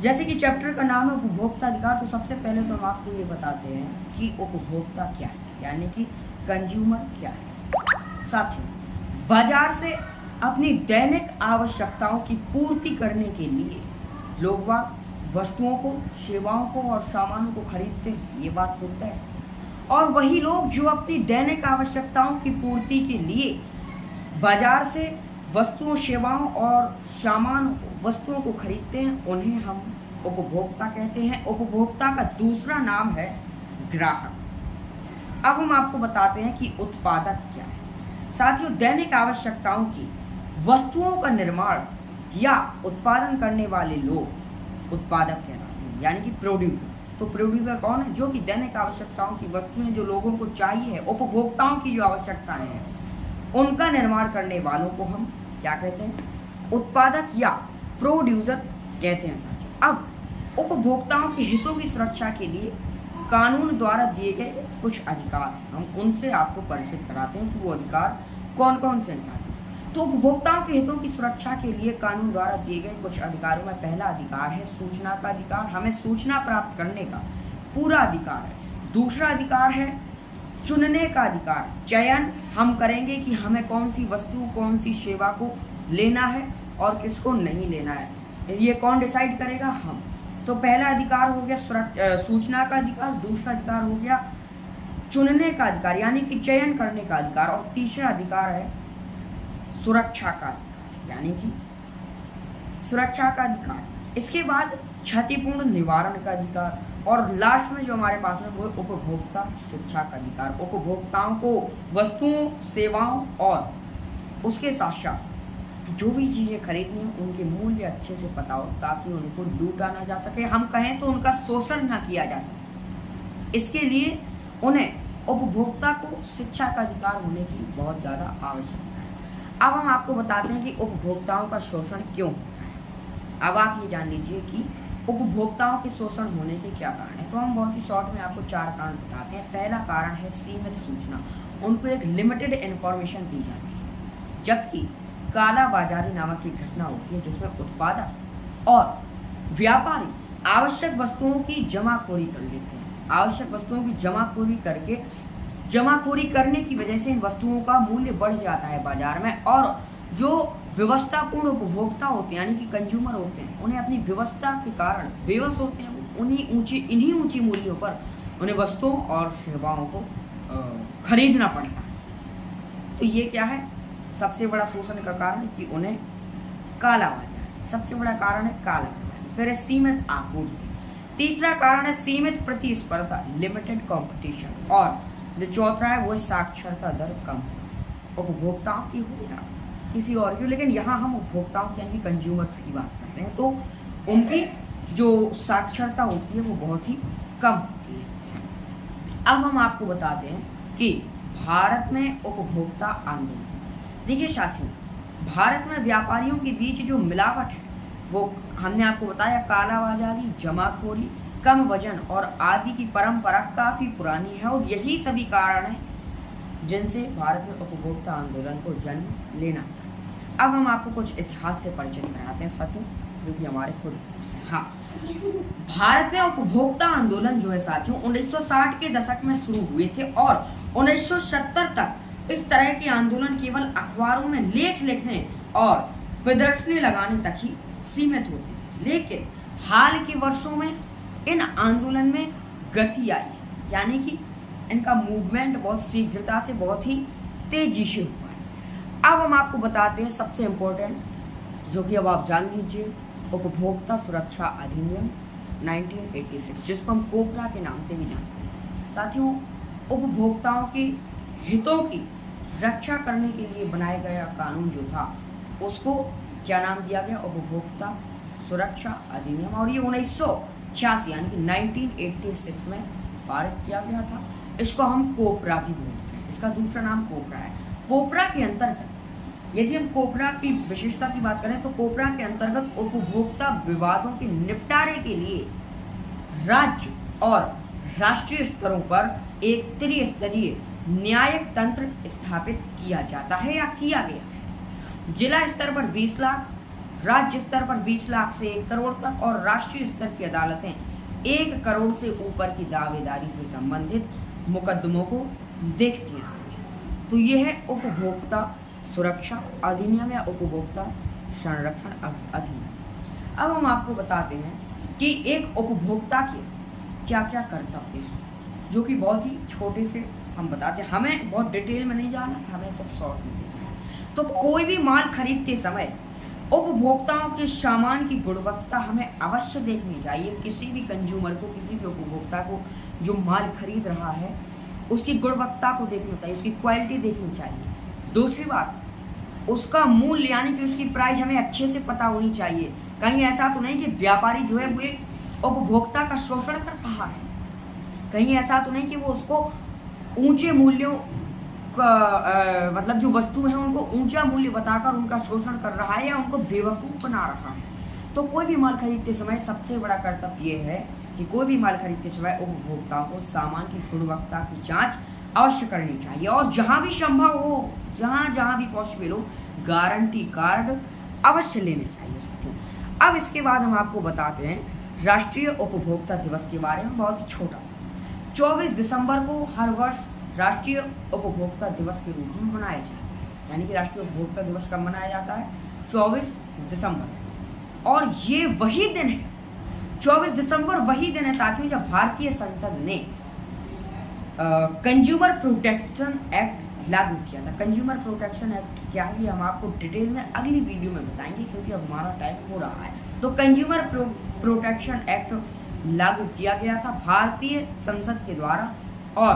जैसे कि चैप्टर का नाम है उपभोक्ता अधिकार, तो सबसे पहले तो हम आपको ये बताते हैं कि उपभोक्ता क्या है, यानी कि कंज्यूमर क्या है। साथियों, बाजार से अपनी दैनिक आवश्यकताओं की पूर्ति करने के लिए लोग वस्तुओं को, सेवाओं को और सामानों को खरीदते हैं, ये बात तो तय है। और वही लोग जो अपनी दैनिक आवश्यकताओं की पूर्ति के लिए बाजार से वस्तुओं, सेवाओं और सामान वस्तुओं को खरीदते हैं, उन्हें हम उपभोक्ता कहते हैं। उपभोक्ता का दूसरा नाम है ग्राहक। अब हम आपको बताते हैं कि उत्पादक क्या है। साथियों, दैनिक आवश्यकताओं की वस्तुओं का निर्माण या उत्पादन करने वाले लोग उत्पादक कहलाते हैं, यानी कि प्रोड्यूसर। तो प्रोड्यूसर कौन है? जो कि दैनिक आवश्यकताओं की वस्तुएं जो लोगों को चाहिए है, उपभोक्ताओं की जो आवश्यकताएं हैं, उनका निर्माण करने वालों को हम क्या कहते हैं? उत्पादक या प्रोड्यूसर कहते हैं। साथियों, अब उपभोक्ताओं के हितों की सुरक्षा के लिए कानून द्वारा दिए गए कुछ अधिकार, हम उनसे आपको परिचित कराते हैं कि वो अधिकार कौन कौन से हैं। साथियों, तो उपभोक्ताओं के हितों की सुरक्षा के लिए कानून द्वारा दिए गए कुछ अधिकारों में पहला अधिकार है सूचना का अधिकार। हमें सूचना प्राप्त करने का पूरा अधिकार है। दूसरा अधिकार है चुनने का अधिकार, चयन हम करेंगे कि हमें कौन सी वस्तु, कौन सी सेवा को लेना है और किसको नहीं लेना है, ये कौन डिसाइड करेगा? हम। तो पहला अधिकार हो गया सूचना का अधिकार, दूसरा अधिकार हो गया चुनने का अधिकार यानी कि चयन करने का अधिकार, और तीसरा अधिकार है सुरक्षा का अधिकार, यानी कि सुरक्षा का अधिकार। इसके बाद क्षतिपूर्ण निवारण का अधिकार, और लास्ट में जो हमारे पास में वो उपभोक्ता शिक्षा का अधिकार। उपभोक्ताओं को वस्तुओं, सेवाओं और उसके साथ साथ जो भी चीज़ें खरीदनी है उनके मूल्य अच्छे से पता हो, ताकि उनको लूटा ना जा सके, हम कहें तो उनका शोषण ना किया जा सके। इसके लिए उन्हें उपभोक्ता को शिक्षा का अधिकार होने की बहुत ज़्यादा आवश्यकता है। अब हम आपको बताते हैं कि उपभोक्ताओं का शोषण क्यों होता है। अब आप ये जान लीजिए कि उपभोक्ताओं के शोषण होने के क्या कारण है। तो हम बहुत ही शॉर्ट में आपको 4 कारण बताते हैं। पहला कारण है सीमित सूचना, उनको एक लिमिटेड इन्फॉर्मेशन दी जाती है, जबकि काला बाजारी नामक एक घटना होती है जिसमें उत्पादक और व्यापारी आवश्यक वस्तुओं की जमाखोरी कर लेते हैं। आवश्यक वस्तुओं की जमाखोरी करने की वजह से इन वस्तुओं का मूल्य बढ़ जाता है बाजार में, और जो व्यवस्थापूर्ण उपभोक्ता होते हैं यानी कि कंज्यूमर होते हैं, उन्हें अपनी व्यवस्था के कारण बेबस होते हैं। इन्हीं ऊंची मूल्यों पर उन्हें वस्तुओं और सेवाओं को खरीदना पड़ता है। तो ये क्या है? सबसे बड़ा शोषण का कारण कि उन्हें काला बाजार, सबसे बड़ा कारण है काला बाजार। फिर है सीमित आपूर्ति, तीसरा कारण है सीमित प्रतिस्पर्धा, लिमिटेड कंपटीशन, और जो चौथा है वो है साक्षरता दर कम, उपभोक्ताओं की हो या किसी और की, लेकिन यहाँ हम उपभोक्ताओं की यानी कि कंज्यूमर्स की बात कर रहे हैं, तो उनकी जो साक्षरता होती है वो बहुत ही कम होती है। अब हम आपको बताते हैं कि भारत में उपभोक्ता आंदोलन। देखिए साथियों, भारत में व्यापारियों के बीच जो मिलावट है वो हमने आपको बताया, कालाबाजारी, जमाखोरी, कम वजन और आदि की परंपरा काफी पुरानी है, और यही सभी कारण हैं जिनसे भारत में उपभोक्ता आंदोलन को जन्म लेना पड़ा। अब हम आपको कुछ इतिहास से परिचित कराते हैं साथियों, जो कि हमारे खुद से। हाँ, भारत में उपभोक्ता आंदोलन जो है साथियों 1960 के दशक में शुरू हुए थे, और 1970 तक इस तरह के आंदोलन केवल अखबारों में लेख लिखने और प्रदर्शनी लगाने तक ही सीमित होते थे। लेकिन हाल के वर्षों में इन आंदोलन में गति आई, यानी कि इनका मूवमेंट बहुत शीघ्रता से, बहुत ही तेजी से हुआ है। अब हम आपको बताते हैं सबसे इम्पोर्टेंट, जो कि अब आप जान लीजिए, उपभोक्ता सुरक्षा अधिनियम 1986, जिसको हम कोपरा के नाम से भी जानते हैं। साथियों, उपभोक्ताओं के हितों की रक्षा करने के लिए बनाया गया कानून जो था उसको क्या नाम दिया गया? उपभोक्ता सुरक्षा अधिनियम, और ये 1986 यानी कि 1986 में पारित किया गया था। इसको हम कोपरा भी बोलते हैं, इसका दूसरा नाम कोपरा है। कोपरा के अंतर्गत, यदि हम कोपरा की विशेषता की बात करें तो कोपरा के अंतर्गत उपभोक्ता विवादों के निपटारे के लिए राज्य और राष्ट्रीय स्तरों पर एक त्रिस्तरीय न्यायिक तंत्र स्थापित किया जाता है या किया गया है। जिला स्तर पर 20 लाख, राज्य स्तर पर 20 लाख से 1 करोड़ तक और राष्ट्रीय स्तर की अदालतें 1 करोड़ से ऊपर की दावेदारी से संबंधित मुकदमों को देखती हैं। तो यह है उपभोक्ता सुरक्षा अधिनियम या उपभोक्ता संरक्षण अधिनियम। अब हम आपको बताते हैं कि एक उपभोक्ता के क्या क्या कर्तव्य हैं, जो कि बहुत ही छोटे से हम बताते हैं, हमें बहुत डिटेल में नहीं जाना है, हमें सिर्फ शॉर्ट में देखना है। तो कोई भी माल खरीदते समय उपभोक्ताओं के सामान की गुणवत्ता हमें अवश्य देखनी चाहिए। किसी भी कंज्यूमर को, किसी भी उपभोक्ता को जो माल खरीद रहा है उसकी गुणवत्ता को देखना चाहिए, उसकी क्वालिटी देखनी चाहिए। दूसरी बात, उसका मूल्य यानी कि उसकी प्राइस हमें अच्छे से पता होनी चाहिए। कहीं ऐसा तो नहीं कि व्यापारी जो है वो उपभोक्ता का शोषण कर रहा है, कहीं ऐसा तो नहीं कि वो उसको ऊंचे मूल्यों का मतलब जो वस्तु है उनको ऊंचा मूल्य बताकर उनका शोषण कर रहा है या उनको बेवकूफ़ बना रहा है। तो कोई भी माल खरीदते समय सबसे बड़ा कर्तव्य ये है कि कोई भी माल खरीदते समय उपभोक्ताओं को सामान की गुणवत्ता की जांच अवश्य करनी चाहिए और जहां भी संभव हो, जहां भी पॉसिबल हो, गारंटी कार्ड अवश्य लेने चाहिए साथियों। अब इसके बाद हम आपको बताते हैं राष्ट्रीय उपभोक्ता दिवस के बारे में, बहुत ही छोटा सा। 24 दिसंबर को हर वर्ष राष्ट्रीय उपभोक्ता दिवस के रूप में मनाया जाता है। यानी कि राष्ट्रीय उपभोक्ता दिवस कब मनाया जाता है? 24 दिसंबर। और ये वही दिन है, 24 दिसंबर वही दिन है साथियों जब भारतीय संसद ने कंज्यूमर प्रोटेक्शन एक्ट लागू किया था। कंज्यूमर प्रोटेक्शन एक्ट क्या है ये हम आपको डिटेल में अगली वीडियो में बताएंगे, क्योंकि अब हमारा टाइम हो रहा है। तो कंज्यूमर प्रोटेक्शन एक्ट लागू किया गया था भारतीय संसद के द्वारा और